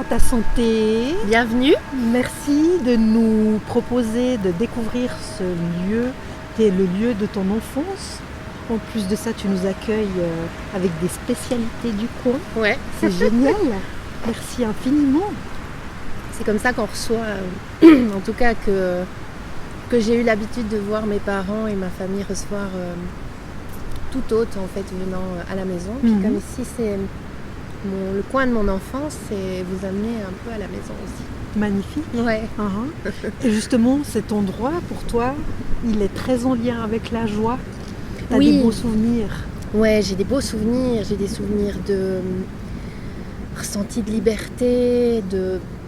À ta santé. Bienvenue. Merci de nous proposer de découvrir ce lieu qui est le lieu de ton enfance. En plus de ça, tu nous accueilles avec des spécialités du coin. Ouais. C'est génial. Merci infiniment. C'est comme ça qu'on reçoit, en tout cas que j'ai eu l'habitude de voir mes parents et ma famille recevoir tout hôte en fait venant à la maison. Puis comme ici c'est le coin de mon enfance, c'est vous amener un peu à la maison aussi. Magnifique. Ouais. Et justement, cet endroit pour toi, il est très en lien avec la joie. T'as Oui. des beaux souvenirs. Ouais, j'ai des beaux souvenirs. J'ai des souvenirs de ressenti de liberté,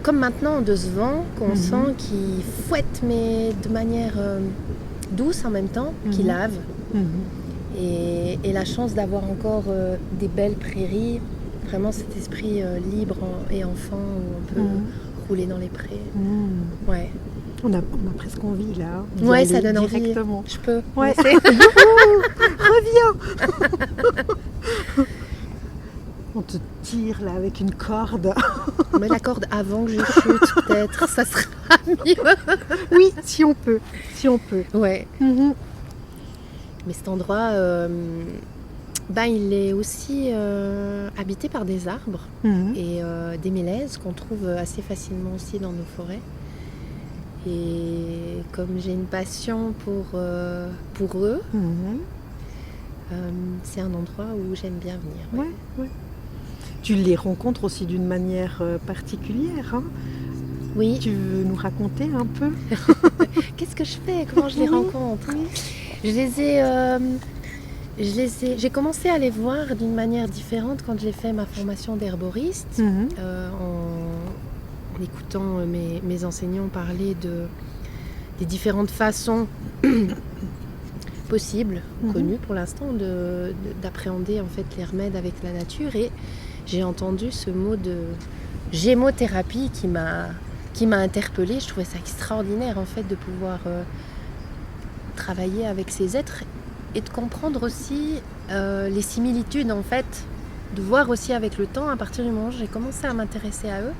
comme maintenant de ce vent qu'on sent qui fouette mais de manière douce en même temps, qui lave. Et la chance d'avoir encore des belles prairies, vraiment cet esprit libre et enfant où on peut rouler dans les prés. Ouais. On a presque envie là. Ouais, ça donne directement. envie. Je peux. Ouais. Reviens. On te tire là avec une corde. On met la corde avant que je chute peut-être, ça sera mieux. Oui, si on peut. Ouais. Mais cet endroit, il est aussi habité par des arbres et des mélèzes qu'on trouve assez facilement aussi dans nos forêts. Et comme j'ai une passion pour eux, c'est un endroit où j'aime bien venir. Ouais. Tu les rencontres aussi d'une manière particulière, hein ? Oui. Tu veux nous raconter un peu ? Qu'est-ce que je fais ? Comment je les rencontre ? J'ai commencé à les voir d'une manière différente quand j'ai fait ma formation d'herboriste, en écoutant mes enseignants parler des différentes façons possibles, connues pour l'instant, d'appréhender en fait les remèdes avec la nature. Et j'ai entendu ce mot de gémothérapie qui m'a interpellée. Je trouvais ça extraordinaire en fait de pouvoir travailler avec ces êtres et de comprendre aussi les similitudes en fait, de voir aussi avec le temps, à partir du moment où j'ai commencé à m'intéresser à eux,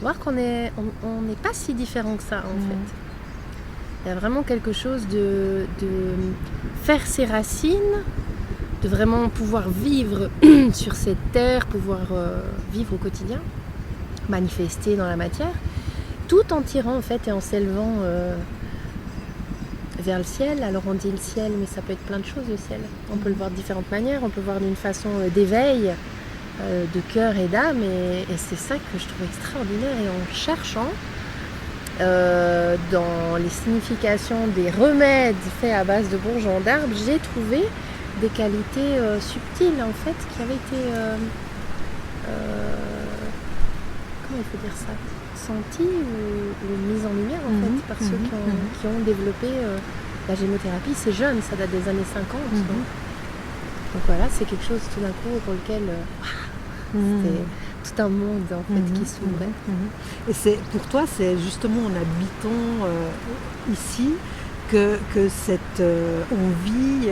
voir qu'on n'est pas si différents que ça en fait. Il y a vraiment quelque chose de faire ses racines, de vraiment pouvoir vivre sur cette terre, pouvoir vivre au quotidien, manifester dans la matière, tout en tirant en fait et en s'élevant vers le ciel. Alors on dit le ciel, mais ça peut être plein de choses le ciel. On peut le voir de différentes manières, on peut le voir d'une façon d'éveil, de cœur et d'âme, et c'est ça que je trouve extraordinaire. Et en cherchant dans les significations des remèdes faits à base de bourgeons d'arbres, j'ai trouvé des qualités subtiles en fait qui avaient été comment il faut dire ça, senties ou mises en lumière en fait par ceux qui ont développé la gémothérapie. C'est jeune, ça date des années 50. Donc voilà, c'est quelque chose tout d'un coup pour lequel c'est tout un monde en fait qui s'ouvrait. Et pour toi, c'est justement en habitant ici que cette envie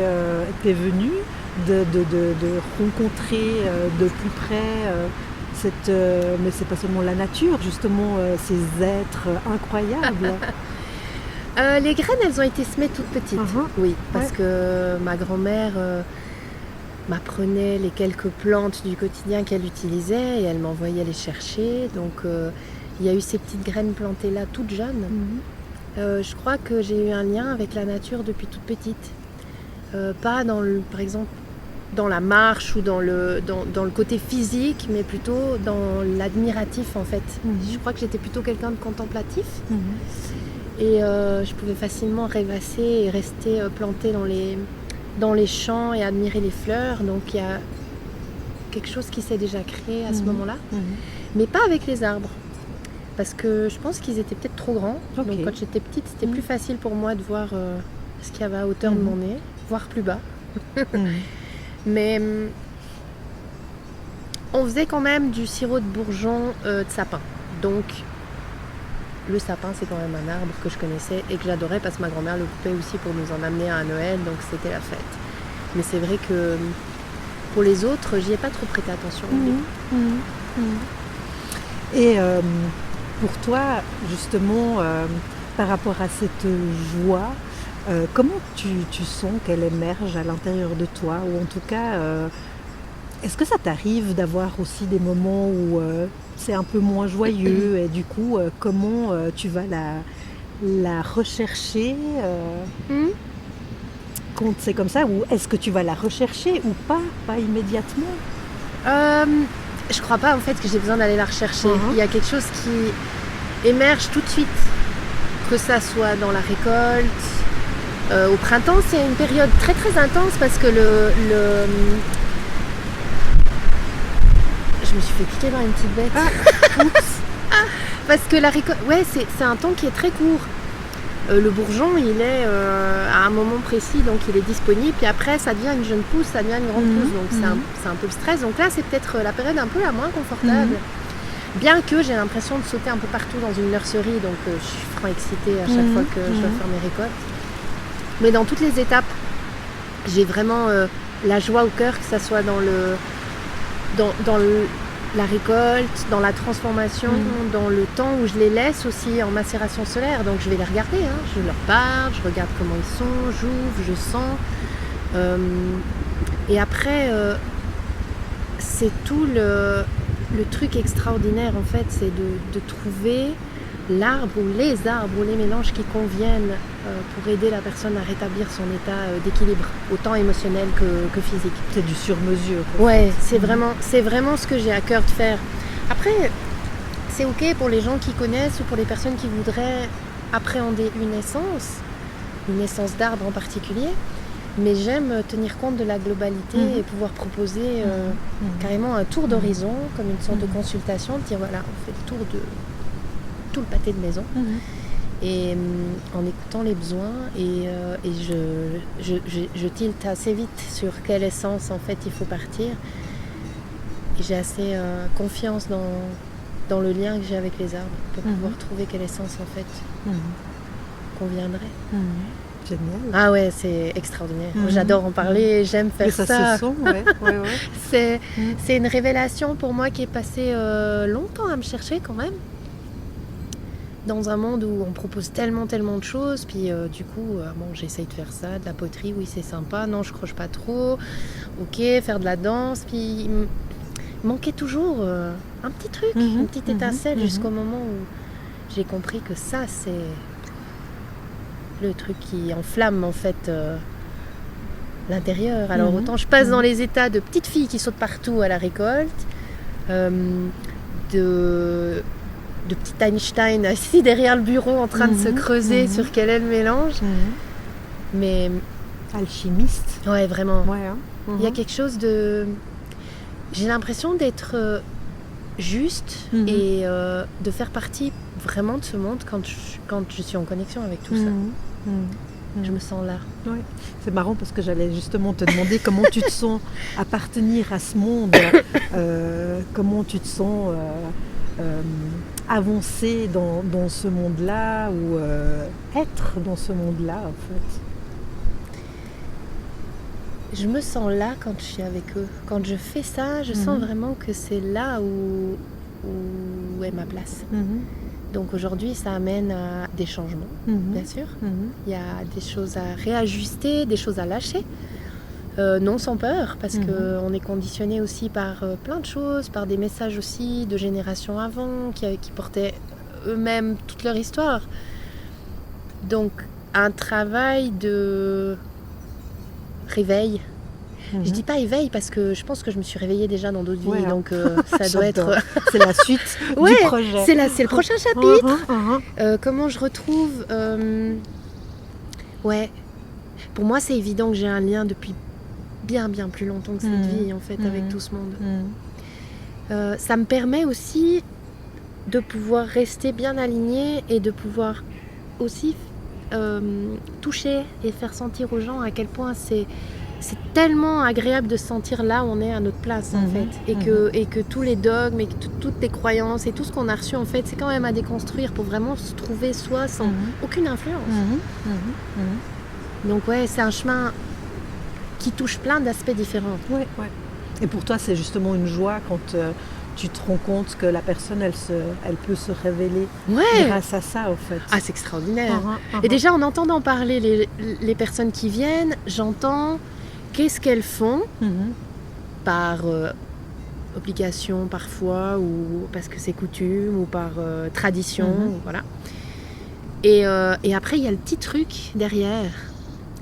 t'est venue de rencontrer de plus près mais c'est pas seulement la nature, justement ces êtres incroyables. Les graines, elles ont été semées toutes petites. Oui, parce que ma grand-mère m'apprenait les quelques plantes du quotidien qu'elle utilisait et elle m'envoyait les chercher. Donc il y a eu ces petites graines plantées là, toutes jeunes. Je crois que j'ai eu un lien avec la nature depuis toute petite. Pas par exemple dans la marche ou dans le côté physique, mais plutôt dans l'admiratif en fait. Je crois que j'étais plutôt quelqu'un de contemplatif. Et je pouvais facilement rêvasser et rester plantée dans les champs et admirer les fleurs. Donc il y a quelque chose qui s'est déjà créé à ce moment-là, mais pas avec les arbres. Parce que je pense qu'ils étaient peut-être trop grands. Donc quand j'étais petite, c'était plus facile pour moi de voir ce qu'il y avait à hauteur de mon nez, voire plus bas. Mais on faisait quand même du sirop de bourgeon de sapin. Donc le sapin, c'est quand même un arbre que je connaissais et que j'adorais parce que ma grand-mère le coupait aussi pour nous en amener à Noël, donc c'était la fête. Mais c'est vrai que pour les autres, j'y ai pas trop prêté attention. Et pour toi, justement, par rapport à cette joie, comment tu sens qu'elle émerge à l'intérieur de toi? Ou en tout cas, est-ce que ça t'arrive d'avoir aussi des moments où c'est un peu moins joyeux et du coup, comment tu vas la rechercher quand c'est comme ça? Ou est-ce que tu vas la rechercher ou pas immédiatement? Je crois pas en fait que j'ai besoin d'aller la rechercher. Il y a quelque chose qui émerge tout de suite, que ça soit dans la récolte. Au printemps, c'est une période très très intense parce que je me suis fait piquer par une petite bête. Parce que la récolte, ouais, c'est un temps qui est très court. Le bourgeon, il est à un moment précis, donc il est disponible. Puis après, ça devient une jeune pousse, ça devient une grande pousse. Donc c'est un peu le stress. Donc là, c'est peut-être la période un peu la moins confortable. Bien que j'ai l'impression de sauter un peu partout dans une nurserie. Donc je suis franc excitée à chaque fois que je dois faire mes récoltes. Mais dans toutes les étapes, j'ai vraiment la joie au cœur, que ça soit dans la récolte, dans la transformation, dans le temps où je les laisse aussi en macération solaire. Donc je vais les regarder, je leur parle, je regarde comment ils sont, j'ouvre, je sens. Et après, c'est tout le truc extraordinaire en fait, c'est de trouver l'arbre ou les arbres ou les mélanges qui conviennent pour aider la personne à rétablir son état d'équilibre, autant émotionnel que physique. C'est du sur-mesure. Ouais, c'est vraiment ce que j'ai à cœur de faire. Après, c'est ok pour les gens qui connaissent ou pour les personnes qui voudraient appréhender une naissance d'arbre en particulier, mais j'aime tenir compte de la globalité et pouvoir proposer carrément un tour d'horizon, comme une sorte de consultation, de dire voilà, on fait le tour de tout le pâté de maison et en écoutant les besoins et je tilte assez vite sur quelle essence en fait il faut partir et j'ai assez confiance dans le lien que j'ai avec les arbres pour pouvoir trouver quelle essence en fait conviendrait. Génial. Ah ouais, c'est extraordinaire. J'adore en parler, j'aime faire ça. Ça se sent, c'est une révélation pour moi qui est passée longtemps à me chercher quand même. Dans un monde où on propose tellement de choses, puis du coup, j'essaye de faire ça, de la poterie, oui c'est sympa, non je croche pas trop, ok, faire de la danse, puis il manquait toujours un petit truc, une petite étincelle jusqu'au moment où j'ai compris que ça c'est le truc qui enflamme en fait l'intérieur. Alors autant je passe dans les états de petite fille qui saute partout à la récolte, de petit Einstein assis derrière le bureau en train de se creuser sur quel est le mélange. Mais alchimiste. Ouais, vraiment. Ouais, il y a quelque chose de... J'ai l'impression d'être juste et de faire partie vraiment de ce monde quand je suis en connexion avec tout ça. Je me sens là. Ouais. C'est marrant parce que j'allais justement te demander comment tu te sens appartenir à ce monde, comment tu te sens avancer dans ce monde-là ou être dans ce monde-là en fait. Je me sens là quand je suis avec eux. Quand je fais ça, je sens vraiment que c'est là où est ma place. Donc aujourd'hui, ça amène à des changements, bien sûr. Il y a des choses à réajuster, des choses à lâcher. Non sans peur, parce qu'on est conditionné aussi par plein de choses, par des messages aussi de générations avant, qui portaient eux-mêmes toute leur histoire. Donc un travail de réveil. Je dis pas éveil parce que je pense que je me suis réveillée déjà dans d'autres vies, donc ça doit être... C'est la suite du projet. C'est le prochain chapitre. Comment je retrouve... Ouais, pour moi c'est évident que j'ai un lien depuis bien plus longtemps que cette vie en fait avec tout ce monde. Ça me permet aussi de pouvoir rester bien alignée et de pouvoir aussi toucher et faire sentir aux gens à quel point c'est tellement agréable de se sentir là où on est à notre place en fait et que tous les dogmes et que toutes les croyances et tout ce qu'on a reçu en fait c'est quand même à déconstruire pour vraiment se trouver soi sans aucune influence. Donc ouais, c'est un chemin qui touche plein d'aspects différents. Ouais. Et pour toi c'est justement une joie quand tu te rends compte que la personne, elle peut se révéler grâce à ça, au fait. Ah, c'est extraordinaire. Et déjà, en entendant parler les personnes qui viennent, j'entends qu'est-ce qu'elles font par obligation parfois, ou parce que c'est coutume, ou par tradition, voilà. Et après, il y a le petit truc derrière.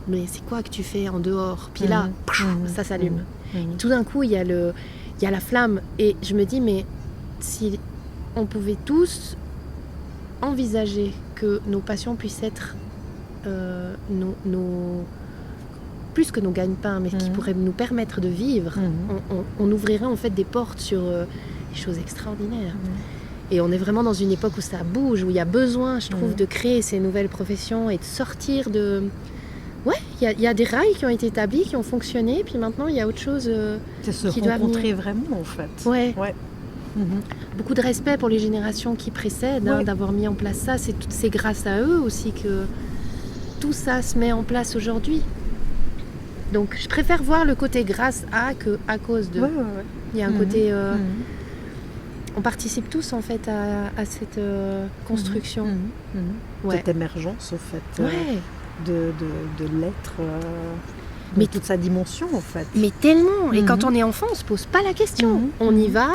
Mais c'est quoi que tu fais en dehors? Puis là, ça s'allume. Et tout d'un coup, il y a la flamme. Et je me dis, mais si on pouvait tous envisager que nos passions puissent être plus que nos gagne-pains, mais qui pourraient nous permettre de vivre, on ouvrirait en fait des portes sur des choses extraordinaires. Et on est vraiment dans une époque où ça bouge, où il y a besoin, je trouve, de créer ces nouvelles professions et de sortir de... Ouais, il y a des rails qui ont été établis, qui ont fonctionné, puis maintenant il y a autre chose c'est se rencontrer vraiment, en fait. Ouais. Beaucoup de respect pour les générations qui précèdent, d'avoir mis en place ça. C'est grâce à eux aussi que tout ça se met en place aujourd'hui. Donc je préfère voir le côté grâce à que à cause de. Il y a un côté... On participe tous en fait à cette construction. Cette émergence, en fait. De l'être, mais toute sa dimension, en fait. Mais tellement. Et quand on est enfant, on ne se pose pas la question. On y va,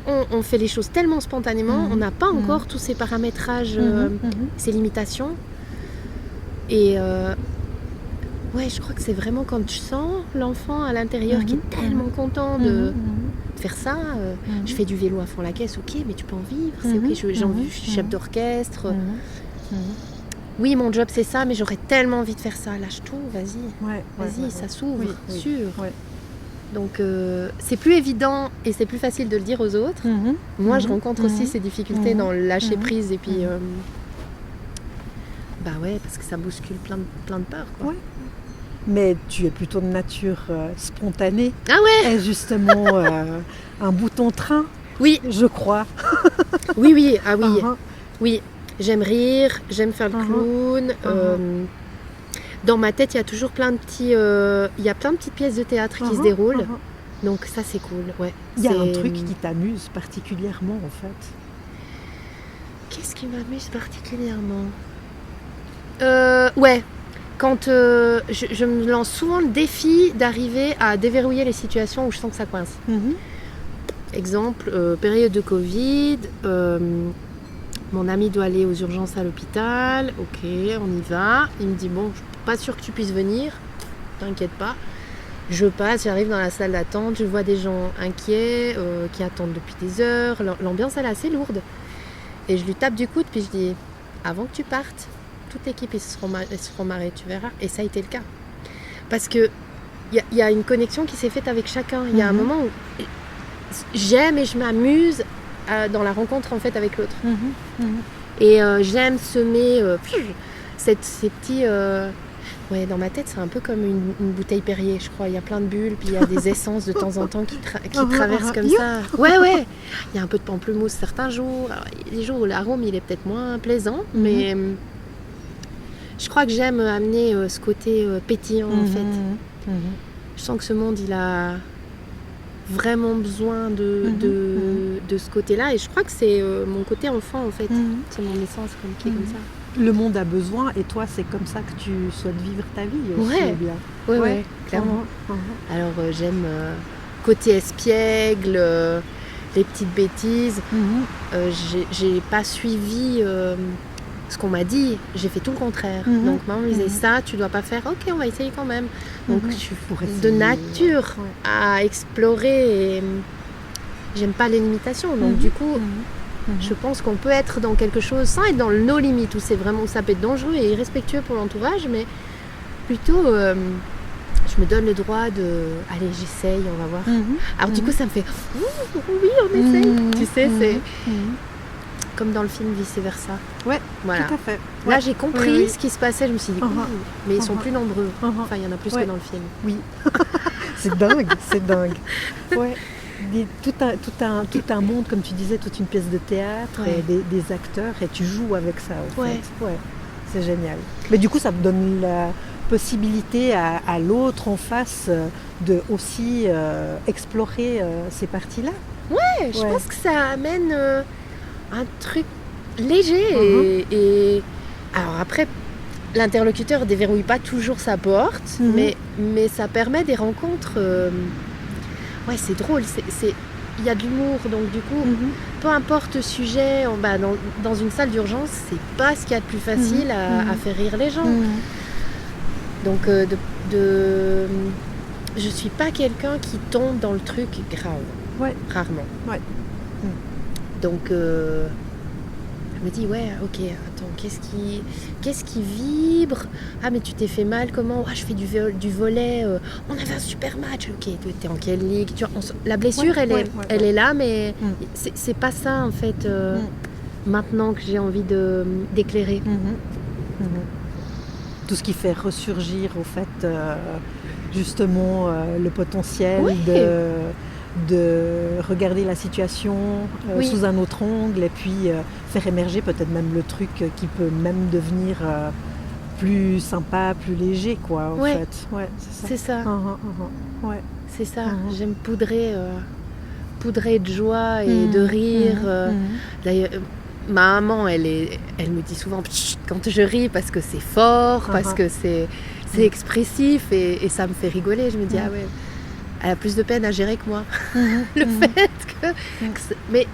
on fait les choses tellement spontanément, on n'a pas encore tous ces paramétrages, ces limitations. Et je crois que c'est vraiment quand tu sens l'enfant à l'intérieur qui est tellement content de faire ça. Je fais du vélo à fond la caisse, ok, mais tu peux en vivre, c'est ok, je suis chef d'orchestre. Oui, mon job c'est ça, mais j'aurais tellement envie de faire ça. Lâche tout, vas-y, ça s'ouvre, sûr. Donc c'est plus évident et c'est plus facile de le dire aux autres. Moi, je rencontre aussi ces difficultés dans le lâcher prise et puis parce que ça bouscule plein de peurs, quoi. Mais tu es plutôt de nature spontanée. Ah ouais. Et justement un bouton train. Oui, je crois. Oui. Oui. J'aime rire, j'aime faire le clown. Dans ma tête, il y a toujours plein de petites pièces de théâtre qui se déroulent. Donc ça, c'est cool. Ouais. Il y a un truc qui t'amuse particulièrement, en fait. Qu'est-ce qui m'amuse particulièrement? Quand je me lance souvent le défi d'arriver à déverrouiller les situations où je sens que ça coince. Exemple, période de Covid. Mon ami doit aller aux urgences à l'hôpital. Ok, on y va. Il me dit, bon, je suis pas sûre que tu puisses venir. T'inquiète pas. Je passe, j'arrive dans la salle d'attente. Je vois des gens inquiets qui attendent depuis des heures. L'ambiance, elle est assez lourde. Et je lui tape du coude, puis je dis, avant que tu partes, toute l'équipe, ils se seront marrés, tu verras. Et ça a été le cas. Parce que il y a une connexion qui s'est faite avec chacun. Il y a un moment où j'aime et je m'amuse dans la rencontre en fait avec l'autre. Et j'aime semer ces petits... dans ma tête, c'est un peu comme une bouteille Perrier, je crois. Il y a plein de bulles, puis il y a des essences de temps en temps qui traversent comme ça. Ouais. Il y a un peu de pamplemousse certains jours. Alors, il y a des jours où l'arôme, il est peut-être moins plaisant, mais je crois que j'aime amener ce côté pétillant, en fait. Je sens que ce monde, il a vraiment besoin de ce côté-là, et je crois que c'est mon côté enfant, en fait. C'est mon essence qui est comme ça. Le monde a besoin, et toi, c'est comme ça que tu souhaites vivre ta vie aussi. Ouais, clairement. Alors, j'aime côté espiègle, les petites bêtises. J'ai pas suivi ce qu'on m'a dit, j'ai fait tout le contraire. Donc, maman me disait ça, tu dois pas faire, ok, on va essayer quand même. Donc, je suis de nature à explorer, et j'aime pas les limitations. Donc, du coup... Je pense qu'on peut être dans quelque chose sans être dans le no limit où c'est vraiment, ça peut être dangereux et irrespectueux pour l'entourage, mais plutôt je me donne le droit de allez, j'essaye, on va voir. Alors du coup ça me fait oui, on essaye. Tu sais, c'est comme dans le film Vice Versa. Ouais, voilà. Tout à fait. Là j'ai compris ce qui se passait, je me suis dit mais ils sont plus nombreux. Enfin il y en a plus que dans le film. Oui. C'est dingue. Ouais. Tout un monde, comme tu disais, toute une pièce de théâtre, et des acteurs, et tu joues avec ça, en fait. Ouais, c'est génial. Mais du coup, ça me donne possibilité à l'autre en face de aussi explorer ces parties-là. Ouais, je pense que ça amène un truc léger et alors après l'interlocuteur déverrouille pas toujours sa porte, mais ça permet des rencontres. Ouais, c'est drôle, il y a de l'humour, donc du coup, peu importe le sujet, dans une salle d'urgence, c'est pas ce qu'il y a de plus facile à faire rire les gens. Donc je suis pas quelqu'un qui tombe dans le truc grave, rarement. Ouais. Donc je me dis ok, attends, qu'est-ce qui vibre? Ah mais tu t'es fait mal, comment? Je fais du volley, on avait un super match, ok, t'es en quelle ligue? La blessure elle est là, mais c'est pas ça en fait maintenant que j'ai envie d'éclairer. Tout ce qui fait ressurgir au fait justement le potentiel de regarder la situation sous un autre angle et puis faire émerger peut-être même le truc qui peut même devenir plus sympa, plus léger quoi en fait. Ouais, c'est ça. Ouais. C'est ça. J'aime poudrer de joie et de rire. D'ailleurs, ma maman, elle me dit souvent quand je ris parce que c'est fort, parce que c'est expressif et ça me fait rigoler. Je me dis elle a plus de peine à gérer que moi. Le fait que mais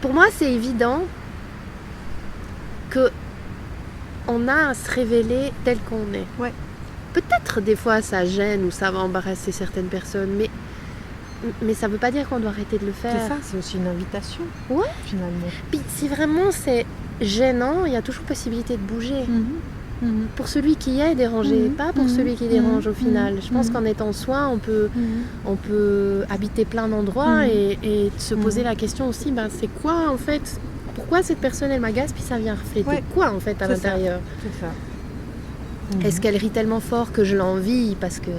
pour moi, c'est évident que on a à se révéler tel qu'on est. Ouais. Peut-être des fois ça gêne ou ça va embarrasser certaines personnes, mais ça ne veut pas dire qu'on doit arrêter de le faire. C'est ça, c'est aussi une invitation. Finalement. Puis si vraiment c'est gênant, il y a toujours possibilité de bouger. Pour celui qui est dérangé, pas pour celui qui dérange au final. Je pense qu'en étant soi, on peut habiter plein d'endroits et se poser la question aussi, c'est quoi en fait? Pourquoi cette personne elle m'agace? Puis ça vient refléter quoi en fait à l'intérieur? C'est ça. Est-ce qu'elle rit tellement fort que je l'envie parce que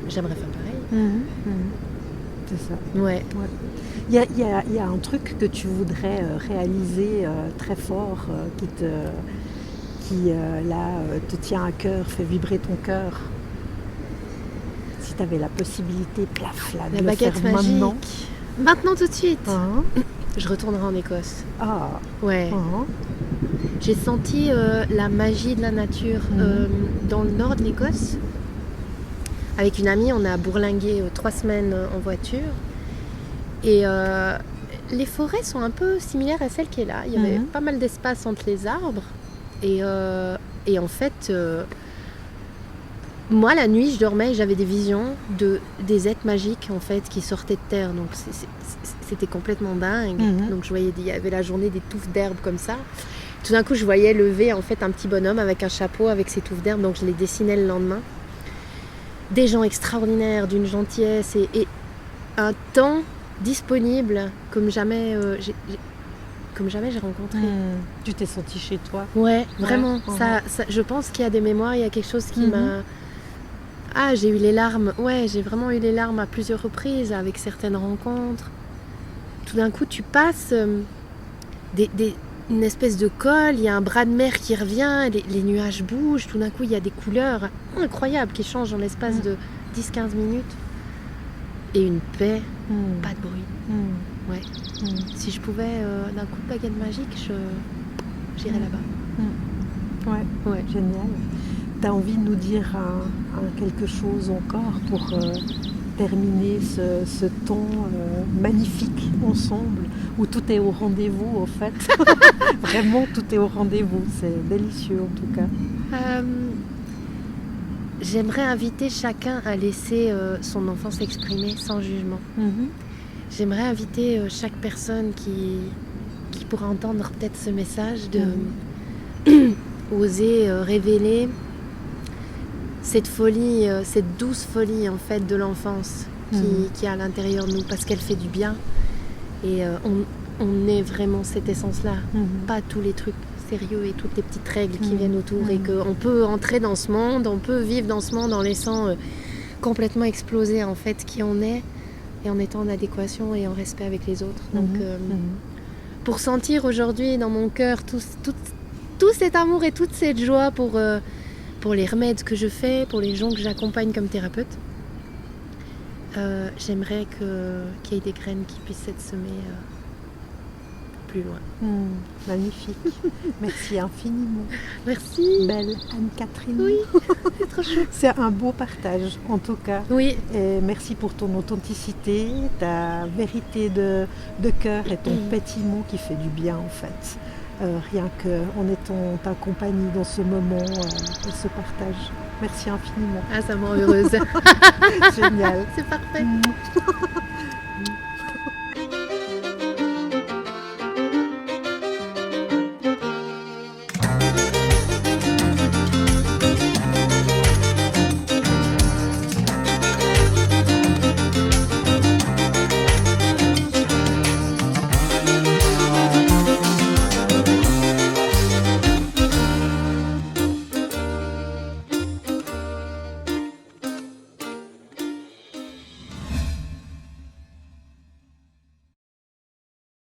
j'aimerais faire pareil? C'est ça. Ouais. Il y a un truc que tu voudrais réaliser très fort qui te tient à cœur, fait vibrer ton cœur. Si tu avais la possibilité, de le faire maintenant. Maintenant tout de suite. Je retournerai en Écosse. Ouais. J'ai senti la magie de la nature dans le nord de l'Écosse. Avec une amie, on a bourlingué 3 semaines en voiture. Et les forêts sont un peu similaires à celles qui est là. Il y avait pas mal d'espace entre les arbres. Et en fait, moi, la nuit, je dormais et j'avais des visions des êtres magiques en fait, qui sortaient de terre. Donc, c'était complètement dingue. Donc, je voyais, il y avait la journée des touffes d'herbe comme ça. Tout d'un coup, je voyais lever en fait, un petit bonhomme avec un chapeau, avec ses touffes d'herbe. Donc, je les dessinais le lendemain. Des gens extraordinaires, d'une gentillesse et un temps disponible comme jamais j'ai rencontré. Tu t'es sentie chez toi? Ouais, vraiment. Ça, je pense qu'il y a des mémoires, il y a quelque chose qui m'a... j'ai eu les larmes. Ouais, j'ai vraiment eu les larmes à plusieurs reprises avec certaines rencontres. Tout d'un coup, tu passes une espèce de col, il y a un bras de mer qui revient, les nuages bougent, tout d'un coup, il y a des couleurs incroyables qui changent en l'espace de 10-15 minutes. Et une paix, pas de bruit. Ouais. Si je pouvais, d'un coup de baguette magique, j'irais là-bas. Ouais, génial. Tu as envie de nous dire quelque chose encore pour terminer ce temps magnifique ensemble, où tout est au rendez-vous, en fait. Vraiment, tout est au rendez-vous. C'est délicieux, en tout cas. J'aimerais inviter chacun à laisser son enfant s'exprimer sans jugement. J'aimerais inviter chaque personne qui pourra entendre peut-être ce message de oser révéler cette folie, cette douce folie en fait de l'enfance qui est à l'intérieur de nous parce qu'elle fait du bien et on est vraiment cette essence-là, pas tous les trucs sérieux et toutes les petites règles qui viennent autour et qu'on peut entrer dans ce monde, on peut vivre dans ce monde en laissant complètement exploser en fait qui on est et en étant en adéquation et en respect avec les autres. Donc pour sentir aujourd'hui dans mon cœur tout cet amour et toute cette joie pour pour les remèdes que je fais, pour les gens que j'accompagne comme thérapeute. J'aimerais qu'il y ait des graines qui puissent être semées plus loin. Magnifique. Merci infiniment. Merci. Belle Anne-Catherine. Oui, c'est trop chou. C'est un beau partage en tout cas. Oui. Et merci pour ton authenticité, ta vérité de cœur et ton pétillement qui fait du bien en fait. Rien qu'en étant ta compagnie dans ce moment et ce partage. Merci infiniment. Ah, ça me rend heureuse. Génial. C'est parfait.